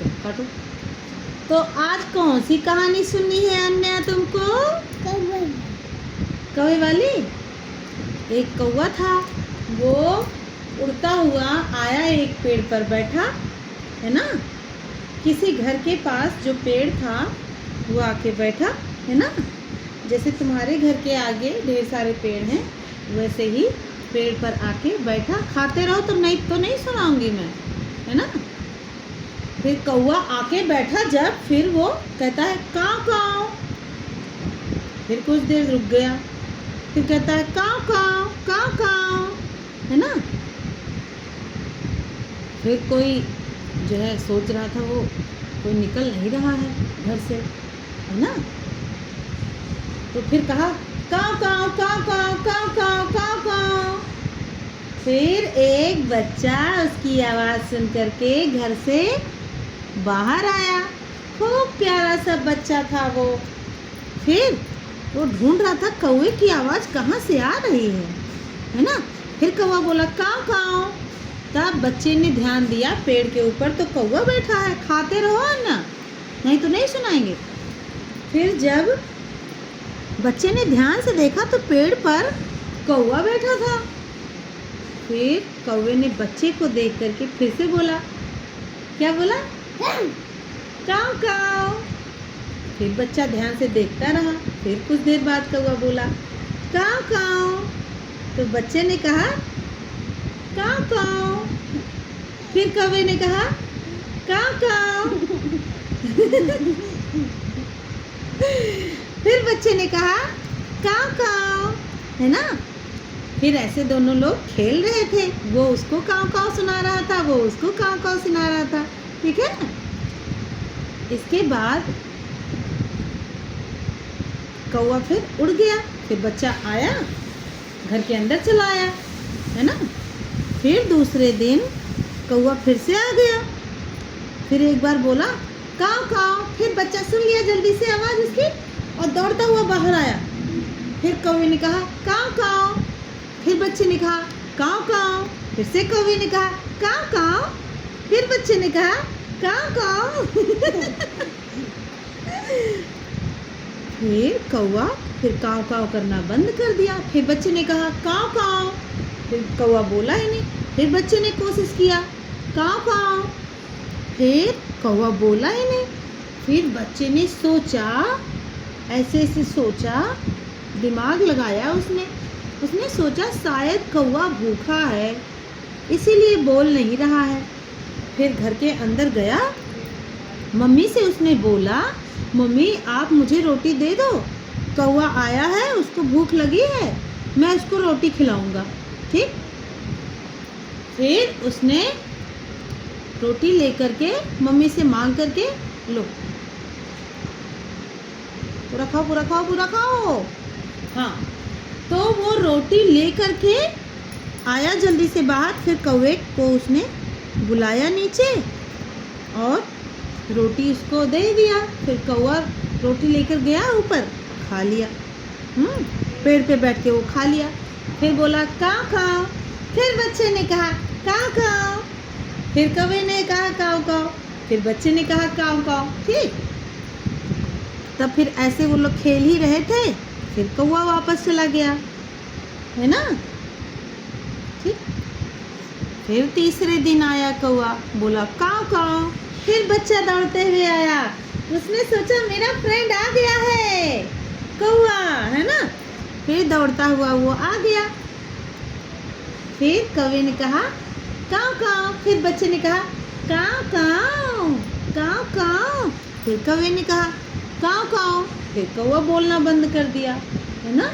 चलो काटो। तो आज कौन सी कहानी सुननी है अन्या तुमको? कौवे वाली। एक कौवा था, वो उड़ता हुआ आया, एक पेड़ पर बैठा, है ना। किसी घर के पास जो पेड़ था वो आके बैठा, है ना। जैसे तुम्हारे घर के आगे ढेर सारे पेड़ हैं, वैसे ही पेड़ पर आके बैठा। खाते रहो तो नहीं सुनाऊंगी मैं, है ना। फिर कौवा आके बैठा जब, फिर वो कहता है काव काव। फिर कुछ देर रुक गया, फिर कहता है काव काव काव काव, है ना। फिर कोई जो है सोच रहा था, वो कोई निकल नहीं रहा है घर से, है ना। तो फिर कहा काव काव काव काव काव काव काव काव। फिर एक बच्चा उसकी आवाज़ सुन करके घर से बाहर आया। खूब प्यारा सा बच्चा था वो। फिर वो ढूंढ रहा था कौवे की आवाज़ कहाँ से आ रही है ना। फिर कौवा बोला काव काव। तब बच्चे ने ध्यान दिया पेड़ के ऊपर, तो कौवा बैठा है। खाते रहो ना, नहीं तो नहीं सुनाएंगे। फिर जब बच्चे ने ध्यान से देखा तो पेड़ पर कौवा बैठा था। फिर कौवे ने बच्चे को देख करके फिर से बोला, क्या बोला? काव काव। फिर बच्चा ध्यान से देखता रहा। फिर कुछ देर बाद कौवा बोला काव काव। तो बच्चे ने कहा काव काव। फिर कौवे ने कहा काव काव। फिर बच्चे ने कहा काव काव, है ना। फिर ऐसे दोनों लोग खेल रहे थे। वो उसको काव काव सुना रहा था, वो उसको काव काव सुना रहा था, ठीक है ना। इसके बाद कौवा फिर उड़ गया। फिर बच्चा आया, घर के अंदर चला आया, है ना। फिर दूसरे दिन कौवा फिर से आ गया। फिर एक बार बोला काव काव। फिर बच्चा सुन लिया जल्दी से आवाज़ उसकी और दौड़ता हुआ बाहर आया। फिर कौवे ने कहा काव काव। फिर बच्चे ने कहा काव काव। फिर से कौवे ने कहा काव काव। फिर बच्चे ने कहा काव काव। फिर कौवा फिर काव काव करना बंद कर दिया। फिर बच्चे ने कहा काव काव। फिर कौवा बोला ही नहीं। फिर बच्चे ने कोशिश किया काव काव। फिर कौवा बोला ही नहीं। फिर बच्चे ने सोचा, ऐसे सोचा, दिमाग लगाया उसने सोचा शायद कौवा भूखा है, इसीलिए बोल नहीं रहा है। फिर घर के अंदर गया, मम्मी से उसने बोला मम्मी आप मुझे रोटी दे दो, कौवा आया है, उसको भूख लगी है, मैं उसको रोटी खिलाऊंगा, ठीक। फिर उसने रोटी लेकर के मम्मी से मांग करके, लो पूरा खाओ पूरा खाओ पूरा खाओ। हाँ, तो वो रोटी ले करके आया जल्दी से बाहर। फिर कौवे को उसने बुलाया नीचे और रोटी उसको दे दिया। फिर कौवा रोटी लेकर गया ऊपर, खा लिया। पेड़ पे बैठ के वो खा लिया। फिर बोला काव काव। फिर बच्चे ने कहा काव काव। फिर कौवे ने कहा काव काव। फिर बच्चे ने कहा काव काव, ठीक। तब फिर ऐसे वो लोग खेल ही रहे थे। फिर कौवा वापस चला गया, है ना, ठीक। फिर तीसरे दिन आया कौवा, बोला काव काव। फिर बच्चा दौड़ते हुए आया। उसने सोचा मेरा फ्रेंड आ गया है कौवा, है ना। फिर दौड़ता हुआ वो आ गया। फिर कौवे ने कहा काव काव। फिर बच्चे ने कहा काव काव काव काव। फिर कौवे ने कहा काव काव। फिर कौवा बोलना बंद कर दिया, है ना।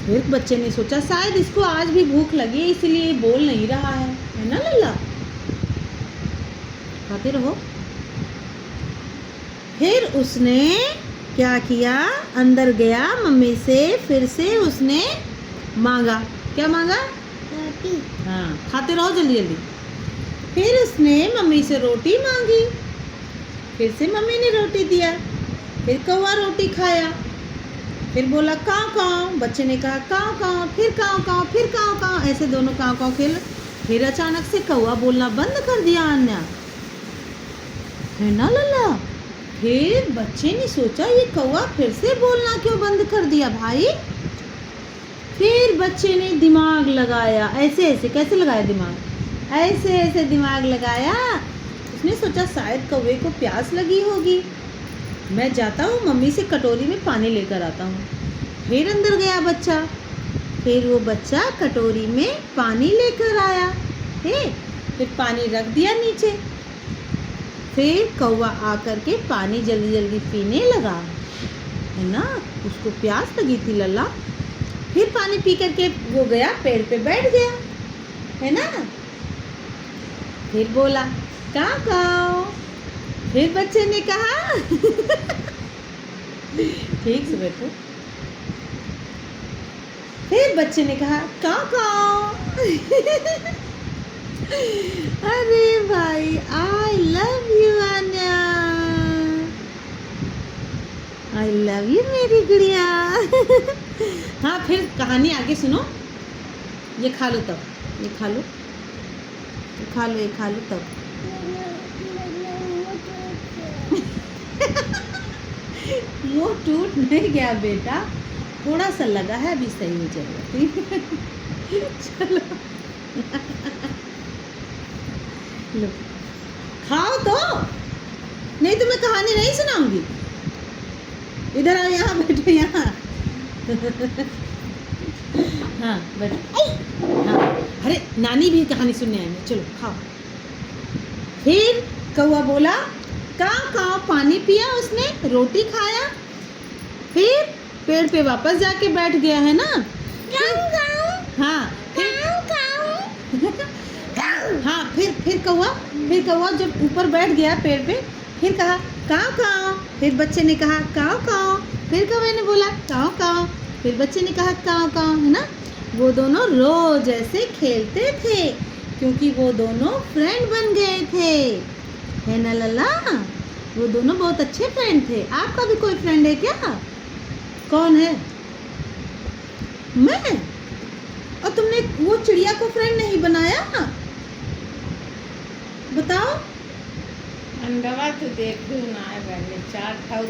फिर बच्चे ने सोचा शायद इसको आज भी भूख लगी है, इसलिए बोल नहीं रहा है ना लल्ला। खाते रहो। फिर उसने क्या किया, अंदर गया मम्मी से, फिर से उसने मांगा, क्या मांगा? रोटी। हाँ, खाते रहो जल्दी जल्दी। फिर उसने मम्मी से रोटी मांगी। फिर से मम्मी ने रोटी दिया। फिर कौवा रोटी खाया। फिर बोला काव काव। बच्चे ने कहा काव काव। फिर काव काव, फिर काव काव, ऐसे दोनों काव काव खेल। फिर अचानक से कौवा बोलना बंद कर दिया अन्या। है ना लल्ला। फिर बच्चे ने सोचा ये कौवा फिर से बोलना क्यों बंद कर दिया भाई। फिर बच्चे ने दिमाग लगाया, ऐसे ऐसे कैसे लगाया दिमाग, ऐसे ऐसे दिमाग लगाया। उसने सोचा शायद कौवे को प्यास लगी होगी, मैं जाता हूँ मम्मी से कटोरी में पानी लेकर आता हूँ। फिर अंदर गया बच्चा, फिर वो बच्चा कटोरी में पानी लेकर आया। फिर पानी रख दिया नीचे। फिर कौवा आकर के पानी जल्दी जल्दी पीने लगा, है ना, उसको प्यास लगी थी लल्ला। फिर पानी पी करके वो गया पेड़ पे बैठ गया, है ना। फिर बोला काव काव। फिर बच्चे ने कहा ठीक से बैठो। फिर बच्चे ने कहा काव काव। अरे भाई I love you Anya, I love you मेरी गुड़िया। हाँ फिर कहानी आगे सुनो। ये खा लो तब, ये खा लो, ये खा लो, ये खा लो तब। वो टूट नहीं गया बेटा, थोड़ा सा लगा है, अभी सही हो जाएगा, ठीक है। चलो लो खाओ तो, नहीं तो मैं कहानी नहीं सुनाऊंगी। इधर आओ, यहाँ बैठो, यहाँ। हाँ बैठो। हाँ अरे नानी भी कहानी सुनने आई, चलो खाओ। फिर कौवा बोला काव काव, पानी पिया उसने, रोटी खाया, फिर पेड़ पे वापस जाके बैठ गया, है ना। हाँ हाँ फिर कौवा जब ऊपर बैठ गया पेड़ पे, फिर कहा काव काव। फिर बच्चे ने कहा काव काव। फिर कौवे ने बोला काव काव। फिर बच्चे ने कहा काव काव, है ना। वो दोनों रोज ऐसे खेलते थे क्योंकि वो दोनों फ्रेंड बन गए थे, है ना लल्ला। वो दोनों बहुत अच्छे फ्रेंड थे। आपका भी कोई फ्रेंड है क्या? कौन है? मैं। और तुमने वो चिड़िया को फ्रेंड नहीं बनाया? बताओ। अंडवा तो देखू ना, चार खाऊ